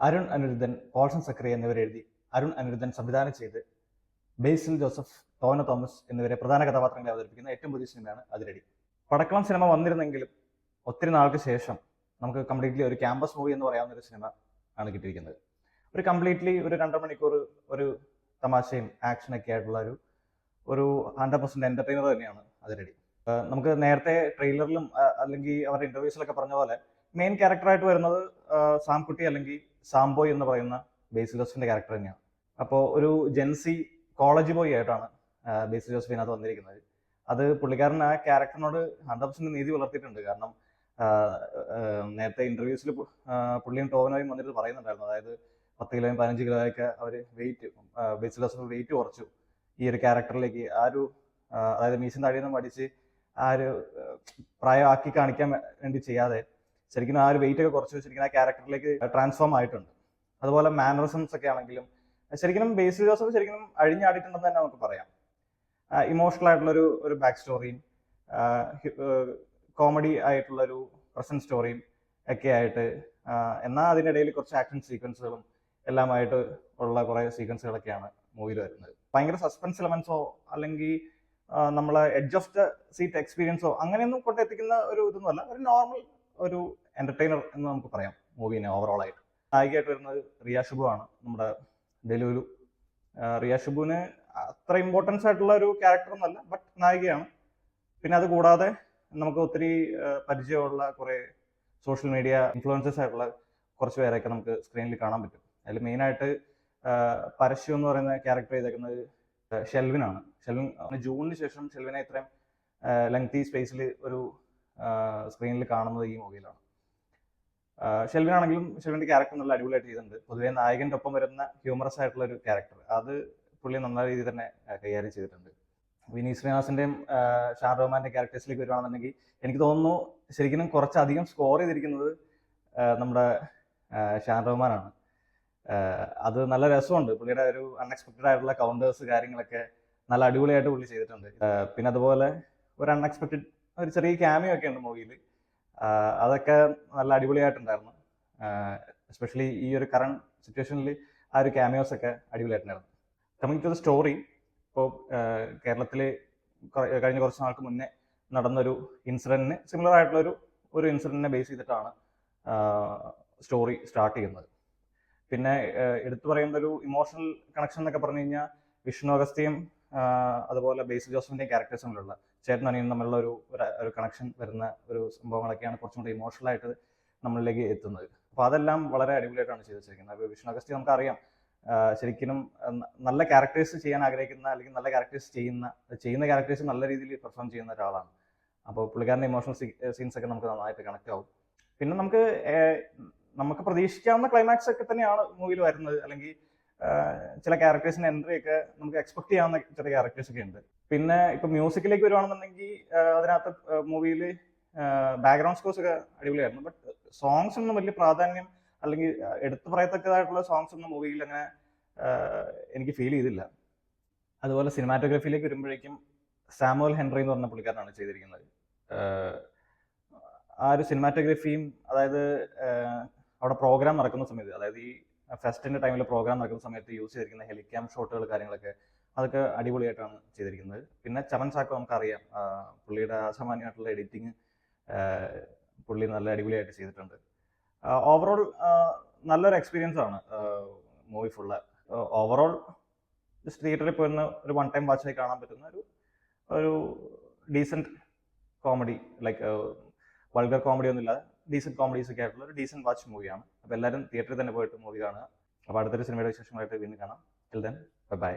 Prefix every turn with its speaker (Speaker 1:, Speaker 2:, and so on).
Speaker 1: അരുൺ അനിരുദ്ധൻ, പോൾസൺ സക്രിയ എന്നിവരെഴുതി അരുൺ അനിരുദ്ധൻ സംവിധാനം ചെയ്ത് ബേസിൽ ജോസഫ്, ടോവിനോ തോമസ് എന്നിവരെ പ്രധാന കഥാപാത്രങ്ങളെ അവതരിപ്പിക്കുന്ന ഏറ്റവും പുതിയ സിനിമയാണ് അതിരടി. പടക്കളം സിനിമ വന്നിരുന്നെങ്കിലും ഒത്തിരി നാൾക്ക് ശേഷം നമുക്ക് കംപ്ലീറ്റ്ലി ഒരു ക്യാമ്പസ് മൂവി എന്ന് പറയാവുന്ന ഒരു സിനിമ ആണ് കിട്ടിയിരിക്കുന്നത്. ഒരു കംപ്ലീറ്റ്ലി ഒരു 2.5 മണിക്കൂർ ഒരു തമാശയും ആക്ഷനൊക്കെ ആയിട്ടുള്ള ഒരു 100% എന്റർടൈനർ തന്നെയാണ് അതിരടി. നമുക്ക് നേരത്തെ ട്രെയിലറിലും അല്ലെങ്കിൽ അവരുടെ ഇന്റർവ്യൂസിലൊക്കെ പറഞ്ഞ പോലെ മെയിൻ ക്യാരക്ടറായിട്ട് വരുന്നത് സാംകുട്ടി അല്ലെങ്കിൽ സാംബോയ് എന്ന് പറയുന്ന ബേസിൽ ജോസഫിന്റെ ക്യാരക്ടർ തന്നെയാണ്. അപ്പോൾ ഒരു ജെൻസി കോളേജ് ബോയ് ആയിട്ടാണ് ബേസിൽ ജോസഫ് ഇതിനകത്ത് വന്നിരിക്കുന്നത്. അത് പുള്ളിക്കാരൻ ആ ക്യാരക്ടറിനോട് 100% നീതി പുലർത്തിയിട്ടുണ്ട്. കാരണം നേരത്തെ ഇന്റർവ്യൂസിൽ പുള്ളിയും ടോവിനോയും വന്നിട്ട് പറയുന്നുണ്ടായിരുന്നു, അതായത് 10 കിലോയും 15 കിലോയൊക്കെ അവർ ബേസിൽ ജോസഫ് വെയിറ്റ് കുറച്ചു ഈ ഒരു ക്യാരക്ടറിലേക്ക്. അതായത് മീശൻ താടിയൊന്നും പഠിച്ച് പ്രായമാക്കി കാണിക്കാൻ വേണ്ടി ചെയ്യാതെ ശരിക്കും ആ ഒരു വെയിറ്റ് ഒക്കെ കുറച്ച് വെച്ചിരിക്കുന്ന ആ ക്യാരക്ടറിലേക്ക് ട്രാൻസ്ഫോം ആയിട്ടുണ്ട്. അതുപോലെ മാനറിസംസ് ഒക്കെ ആണെങ്കിലും ശരിക്കും ബേസിൽ ജോസഫ് ശരിക്കും അഴിഞ്ഞാടിയിട്ടുണ്ടെന്ന് തന്നെ നമുക്ക് പറയാം. ഇമോഷണൽ ആയിട്ടുള്ള ഒരു ബാക്ക് സ്റ്റോറിയും കോമഡി ആയിട്ടുള്ള ഒരു പ്രസന്റ് സ്റ്റോറിയും ഒക്കെ ആയിട്ട്, എന്നാൽ അതിനിടയിൽ കുറച്ച് ആക്ഷൻ സീക്വൻസുകളും എല്ലാമായിട്ട് ഉള്ള കുറെ സീക്വൻസുകളൊക്കെയാണ് മൂവിയിൽ വരുന്നത്. ഭയങ്കര സസ്പെൻസ് എലമെന്റ്സോ അല്ലെങ്കിൽ നമ്മളെ എഡ്ജ് ഓഫ് ദ സീറ്റ് എക്സ്പീരിയൻസോ അങ്ങനെയൊന്നും കൊണ്ടെത്തിക്കുന്ന ഒരു ഇതൊന്നുമല്ല. ഒരു നോർമൽ ഒരു എന്റർടൈനർ എന്ന് നമുക്ക് പറയാം മൂവിനെ ഓവറോൾ ആയിട്ട്. നായികയായിട്ട് വരുന്നത് റിയ ഷുബു ആണ്, നമ്മുടെ ഡെലുലു. റിയ ഷുബുവിന് അത്ര ഇമ്പോർട്ടൻസ് ആയിട്ടുള്ള ഒരു ക്യാരക്ടർ ഒന്നല്ല, ബട്ട് നായികയാണ്. പിന്നെ അത് കൂടാതെ നമുക്ക് ഒത്തിരി പരിചയമുള്ള കുറെ സോഷ്യൽ മീഡിയ ഇൻഫ്ലുവൻസേഴ്സ് ആയിട്ടുള്ള കുറച്ച് പേരെയൊക്കെ നമുക്ക് സ്ക്രീനിൽ കാണാൻ പറ്റും. അതിൽ മെയിനായിട്ട് പരശു എന്ന് പറയുന്ന ക്യാരക്ടർ ചെയ്തേക്കുന്നത് ഷെൽവിനാണ്. ജൂണിന് ശേഷം ഷെൽവിനെ ഇത്രയും ലെങ്തി സ്പേസിൽ ഒരു സ്ക്രീനിൽ കാണുന്നത് ഈ മൂവിയിലാണ്. ഷെൽവിനാണെങ്കിലും ഷെൽവിന്റെ ക്യാരക്ടർ നല്ല അടിപൊളിയായിട്ട് ചെയ്തിട്ടുണ്ട്. പൊതുവെ നായകന്റെ ഒപ്പം വരുന്ന ഹ്യൂമറസ് ആയിട്ടുള്ള ഒരു ക്യാരക്ടർ അത് പുള്ളി നല്ല രീതിയിൽ തന്നെ കൈകാര്യം ചെയ്തിട്ടുണ്ട്. വിനീത് ശ്രീനിവാസന്റെയും ഷാൻ റഹ്മാന്റെ ക്യാരക്ടേഴ്സിലേക്ക് വരുവാണെന്നുണ്ടെങ്കിൽ എനിക്ക് തോന്നുന്നു ശരിക്കും കുറച്ചധികം സ്കോർ ചെയ്തിരിക്കുന്നത് നമ്മുടെ ഷാൻ റഹ്മാനാണ്. അത് നല്ല രസമുണ്ട്. പുള്ളിയുടെ ഒരു അൺഎക്സ്പെക്റ്റഡ് ആയിട്ടുള്ള കൗണ്ടേഴ്സ് കാര്യങ്ങളൊക്കെ നല്ല അടിപൊളിയായിട്ട് പുള്ളി ചെയ്തിട്ടുണ്ട്. പിന്നെ അതുപോലെ ഒരു അൺഎക്സ്പെക്റ്റഡ് ഒരു ചെറിയ ക്യാമിയോ ഒക്കെ ഉണ്ട് മൂവിയിൽ. അതൊക്കെ നല്ല അടിപൊളിയായിട്ടുണ്ടായിരുന്നു. എസ്പെഷ്യലി ഈ ഒരു കറണ്ട് സിറ്റുവേഷനിൽ ആ ഒരു ക്യാമിയോസ് ഒക്കെ അടിപൊളിയായിട്ടുണ്ടായിരുന്നു. കമ്മിങ് ടു ദ സ്റ്റോറി, ഇപ്പോൾ കേരളത്തിൽ കഴിഞ്ഞ കുറച്ച് നാൾക്ക് മുന്നേ നടന്നൊരു ഇൻസിഡന്റിന് സിമിലർ ആയിട്ടുള്ള ഒരു ഇൻസിഡന്റിനെ ബേസ് ചെയ്തിട്ടാണ് സ്റ്റോറി സ്റ്റാർട്ട് ചെയ്യുന്നത്. പിന്നെ എടുത്തു പറയുന്ന ഒരു ഇമോഷണൽ കണക്ഷൻ എന്നൊക്കെ പറഞ്ഞു കഴിഞ്ഞാൽ വിഷ്ണു അഗസ്ത്യയും അതുപോലെ ബേസിൽ ജോസഫിന്റെയും ക്യാരക്ടേഴ്സ് തമ്മിലുള്ള ചേട്ടൻ അനിയനും തമ്മിലുള്ള ഒരു കണക്ഷൻ വരുന്ന ഒരു സംഭവങ്ങളൊക്കെയാണ് കുറച്ചും കൂടി ഇമോഷണൽ ആയിട്ട് നമ്മളിലേക്ക് എത്തുന്നത്. അപ്പോൾ അതെല്ലാം വളരെ അടിപൊളിയായിട്ടാണ് ചെയ്തു വെച്ചിരിക്കുന്നത്. അപ്പോൾ വിഷ്ണു അഗസ്ത്യ നമുക്കറിയാം ശരിക്കും നല്ല ക്യാരക്ടേഴ്സ് ചെയ്യാൻ ആഗ്രഹിക്കുന്ന അല്ലെങ്കിൽ നല്ല ക്യാരക്ടേഴ്സ് ചെയ്യുന്ന ക്യാരക്ടേഴ്സ് നല്ല രീതിയിൽ പെർഫോം ചെയ്യുന്ന ഒരാളാണ്. അപ്പോൾ പുള്ളിക്കാരൻ്റെ ഇമോഷണൽ സീൻസ് ഒക്കെ നമുക്ക് നന്നായിട്ട് കണക്ട് ആവും. പിന്നെ നമുക്ക് പ്രതീക്ഷിക്കാവുന്ന ക്ലൈമാക്സ് ഒക്കെ തന്നെയാണ് മൂവിയിൽ വരുന്നത്. അല്ലെങ്കിൽ ചില ക്യാരക്ടേഴ്സിന്റെ എൻട്രി ഒക്കെ നമുക്ക് എക്സ്പെക്ട് ചെയ്യാവുന്ന ചില ക്യാരക്ടേഴ്സ് ഒക്കെ ഉണ്ട്. പിന്നെ ഇപ്പൊ മ്യൂസിക്കിലേക്ക് വരുവാണെന്നുണ്ടെങ്കിൽ അതിനകത്ത് മൂവിയിൽ ബാക്ക്ഗ്രൗണ്ട് സ്കോർസ് ഒക്കെ അടിപൊളിയായിരുന്നു. ബട്ട് സോങ്സ് ഒന്നും വലിയ പ്രാധാന്യം അല്ലെങ്കിൽ എടുത്തു പറയത്തക്കതായിട്ടുള്ള സോങ്സ് ഒന്നും മൂവിയിൽ അങ്ങനെ എനിക്ക് ഫീൽ ചെയ്തില്ല. അതുപോലെ സിനിമാറ്റോഗ്രഫിയിലേക്ക് വരുമ്പോഴേക്കും സാമുവൽ ഹെൻറി എന്ന് പറഞ്ഞ പുള്ളിക്കാരനാണ് ചെയ്തിരിക്കുന്നത്. ആ ഒരു സിനിമാറ്റോഗ്രഫിയും അതായത് അവിടെ പ്രോഗ്രാം നടക്കുന്ന സമയത്ത്, അതായത് ഈ ഫെസ്റ്റിന്റെ ടൈമിൽ പ്രോഗ്രാം നടക്കുന്ന സമയത്ത് യൂസ് ചെയ്തിരിക്കുന്ന ഹെലിക്യാം ഷോട്ടുകൾ കാര്യങ്ങളൊക്കെ അതൊക്കെ അടിപൊളിയായിട്ടാണ് ചെയ്തിരിക്കുന്നത്. പിന്നെ ചമൻ ചാക്കോ നമുക്കറിയാം, പുള്ളിയുടെ അസാമാന്യമായിട്ടുള്ള എഡിറ്റിങ് പുള്ളി നല്ല അടിപൊളിയായിട്ട് ചെയ്തിട്ടുണ്ട്. ഓവറോൾ നല്ലൊരു എക്സ്പീരിയൻസ് ആണ് മൂവി ഫുള്ള്. ഓവറോൾ ജസ്റ്റ് തിയേറ്ററിൽ പോയിരുന്ന ഒരു 1 ടൈം വാച്ചായി കാണാൻ പറ്റുന്ന ഒരു decent comedy, like vulgar comedy ഒന്നും ഇല്ലാതെ ഡീസൻറ്റ് കോമഡീസ് ഒക്കെ ആയിട്ടുള്ള ഒരു ഡീസൻറ്റ് വാച്ച് മൂവിയാണ്. അപ്പോൾ എല്ലാവരും തിയേറ്ററിൽ തന്നെ പോയിട്ട് മൂവി കാണുക. അപ്പോൾ അടുത്തൊരു സിനിമയുടെ വിശേഷങ്ങളായിട്ട് വീണ്ടും കാണാം. Till then bye.